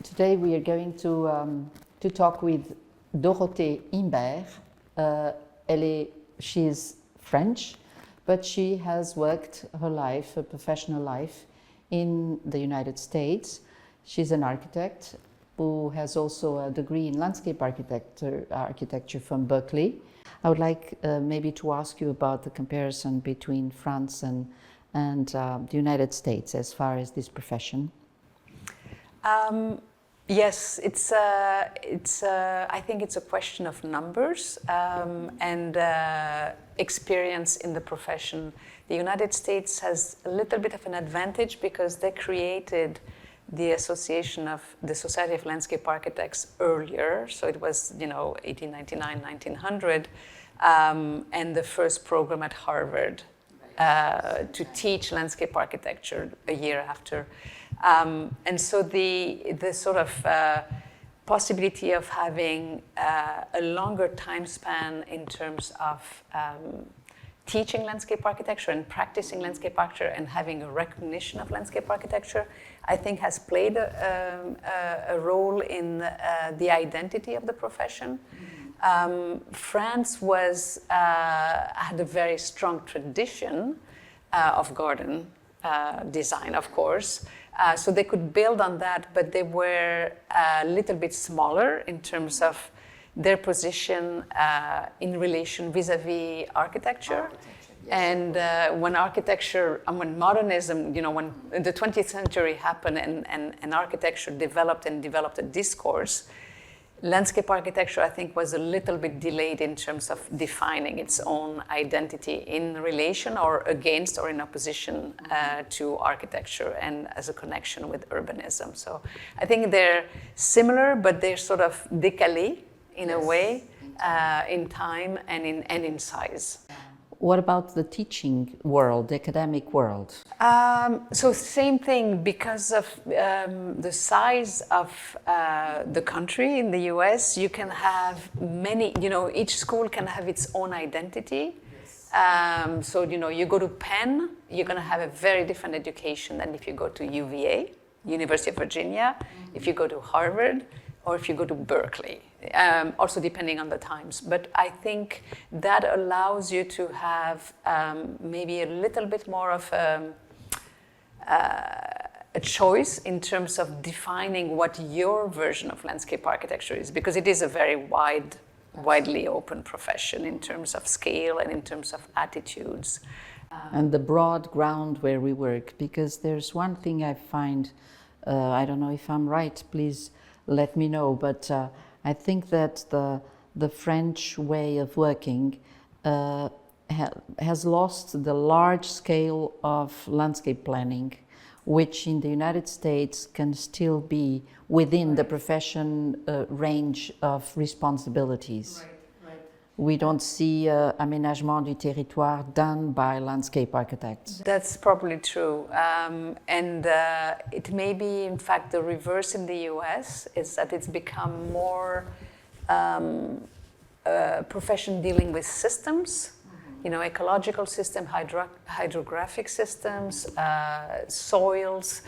Today we are going to talk with Dorothée Imbert. She's French, but she has worked her life, her professional life, in the United States. She's an architect who has also a degree in landscape architecture from Berkeley. I would like maybe to ask you about the comparison between France and the United States as far as this profession. Yes, I think it's a question of numbers and experience in the profession. The United States has a little bit of an advantage because they created the association of the Society of Landscape Architects earlier. So it was, 1899, 1900, and the first program at Harvard to teach landscape architecture a year after. And so the sort of possibility of having a longer time span in terms of teaching landscape architecture and practicing landscape architecture and having a recognition of landscape architecture, I think has played a role in the identity of the profession. France had a very strong tradition of garden design, of course. So they could build on that, but they were a little bit smaller in terms of their position in relation vis-a-vis architecture. Yes. And when modernism, when the 20th century happened and architecture developed a discourse, landscape architecture, I think, was a little bit delayed in terms of defining its own identity in relation or against or in opposition to architecture and as a connection with urbanism. So I think they're similar, but they're sort of décalés in a way in time and in size. What about the teaching world, the academic world? So same thing, because of the size of the country in the US, you can have many, each school can have its own identity. Yes. So, you go to Penn, you're going to have a very different education than if you go to UVA, University of Virginia, if you go to Harvard, or if you go to Berkeley, also depending on the times. But I think that allows you to have maybe a little bit more of a choice in terms of defining what your version of landscape architecture is, because it is a very widely open profession in terms of scale and in terms of attitudes. And the broad ground where we work, because there's one thing I find, I don't know if I'm right, please let me know, but I think that the French way of working has lost the large scale of landscape planning, which in the United States can still be within the profession range of responsibilities. Right. We don't see aménagement du territoire done by landscape architects. That's probably true. And it may be, in fact, the reverse in the US, is that it's become more a profession dealing with systems, ecological system, hydrographic systems, soils,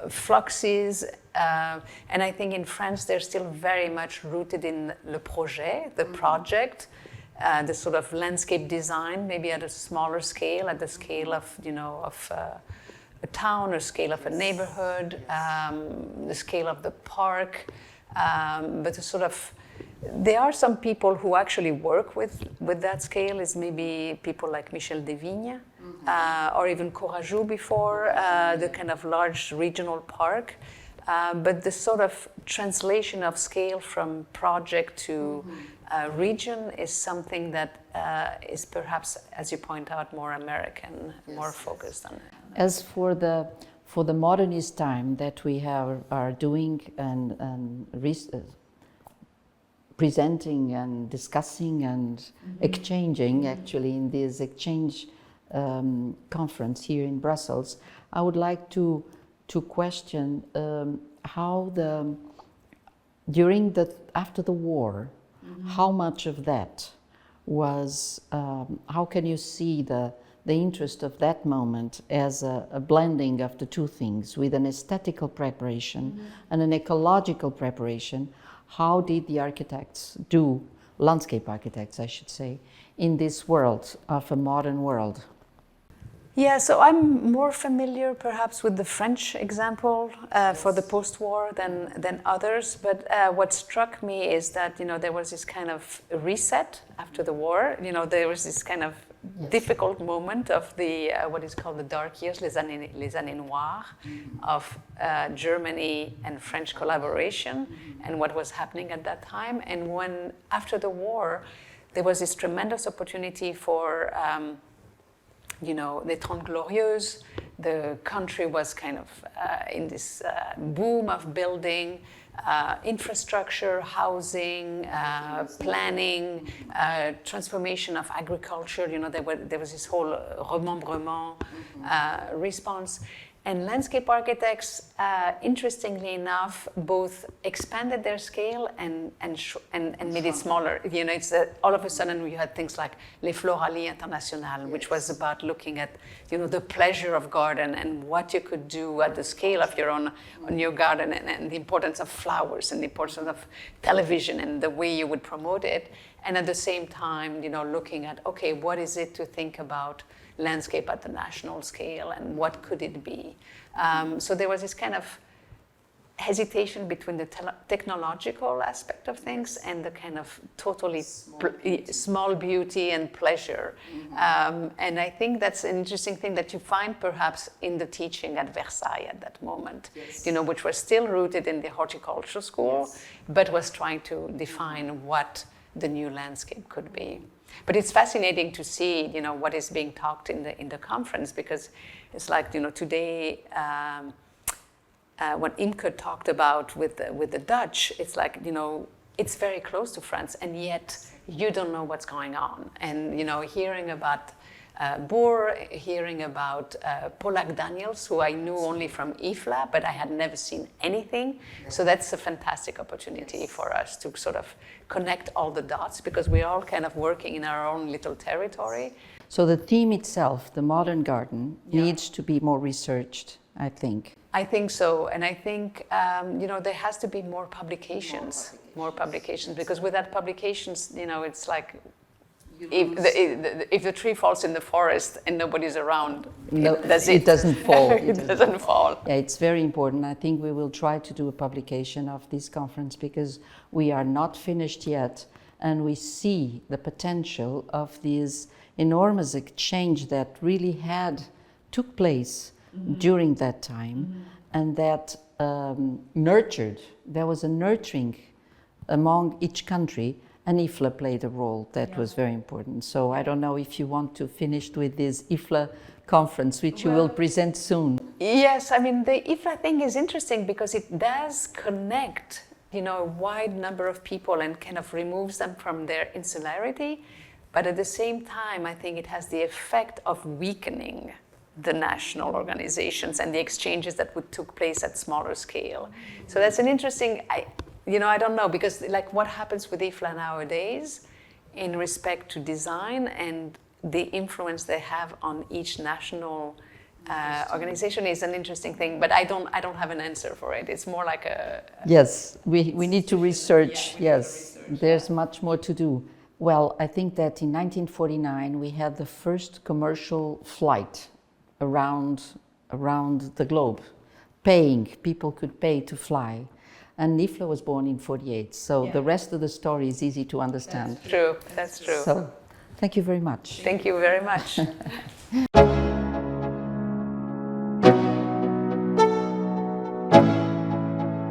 fluxes. And I think in France, they're still very much rooted in le projet, the project, the sort of landscape design, maybe at a smaller scale, at the scale of, of a town or scale of a neighborhood, the scale of the park. But the sort of, there are some people who actually work with that scale, is maybe people like Michel Desvignes, or even Courajou before, the kind of large regional park. But the sort of translation of scale from project to region is something that is perhaps, as you point out, more American, more focused on it. As for the modernist time that we are doing and presenting and discussing and exchanging, actually, in this exchange conference here in Brussels, I would like to question how after the war, how much of that was, how can you see the the interest of that moment as a blending of the two things with an aesthetical preparation and an ecological preparation. How did the architects do, landscape architects I should say, in this world of a modern world? Yeah, so I'm more familiar perhaps with the French example for the post-war than others, but what struck me is that, there was this kind of reset after the war. There was this kind of difficult moment of the, what is called the dark years, les années noires, of Germany and French collaboration and what was happening at that time. And when, after the war, there was this tremendous opportunity for les Trente Glorieuses, the country was kind of in this boom of building, infrastructure, housing, planning, transformation of agriculture. There was this whole remembrement response. And landscape architects, interestingly enough, both expanded their scale and made it smaller. It's all of a sudden we had things like Les Floralies Internationales, which was about looking at, the pleasure of garden and what you could do at the scale of your garden, and the importance of flowers and the importance of television and the way you would promote it. And at the same time, looking at, okay, what is it to think about landscape at the national scale and what could it be? So there was this kind of hesitation between the technological aspect of things and the kind of totally small beauty and pleasure. And I think that's an interesting thing that you find perhaps in the teaching at Versailles at that moment, which was still rooted in the horticultural school, but was trying to define what the new landscape could be. But it's fascinating to see, what is being talked in the conference, because it's like, today, what Imke talked about with the Dutch, it's like, it's very close to France, and yet you don't know what's going on. And, hearing about Boer, hearing about Polak Daniels, who I knew only from IFLA, but I had never seen anything. So that's a fantastic opportunity for us to sort of connect all the dots, because we're all kind of working in our own little territory. So the theme itself, the modern garden, needs to be more researched, I think. I think so, and I think there has to be more publications, because without publications, it's like if the tree falls in the forest and nobody's around, it doesn't fall. It doesn't fall. Yeah, it's very important. I think we will try to do a publication of this conference, because we are not finished yet, and we see the potential of this enormous exchange that really took place during that time, and that nurtured. There was a nurturing among each country, and IFLA played a role that was very important. So I don't know if you want to finish with this IFLA conference, which you will present soon. Yes, I mean, the IFLA thing is interesting because it does connect, a wide number of people and kind of removes them from their insularity. But at the same time, I think it has the effect of weakening the national organizations and the exchanges that took place at smaller scale. So that's an interesting, I don't know, because like what happens with IFLA nowadays in respect to design and the influence they have on each national organization is an interesting thing, but I don't have an answer for it. It's more like a... Yes, we need to research, yes. There's much more to do. Well, I think that in 1949 we had the first commercial flight around the globe. People could pay to fly. And IFLA was born in 48, so the rest of the story is easy to understand. That's true. So, thank you very much. Thank you very much.